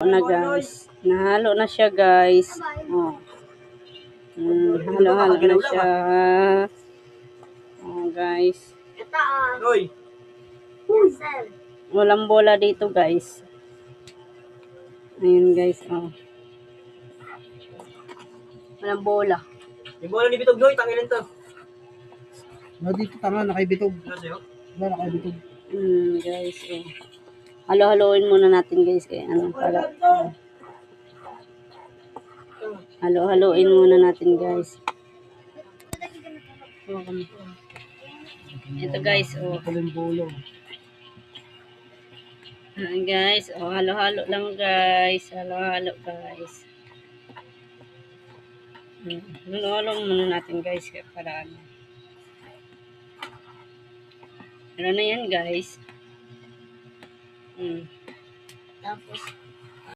na guys. Nahalo na siya guys. Oh. Halo-halo na siya. Oh guys. Hoy. Walang bola dito guys. Ayun guys. Oh. Walang bola. Yung bola ni Bitog Noy, tangilin to. Dito tanga, nakaibitog. Ano sa'yo? Nakaibitog. Guys. Oh. Halo-haloin muna natin guys. Kaya ano para. Halo-haloin muna natin guys. Oh, ito guys. Oh. Guys, oh, halo-halo lang guys. Halo-halo guys. Halo-halo muna natin guys. Para ano. Ano na yan guys. Tapos,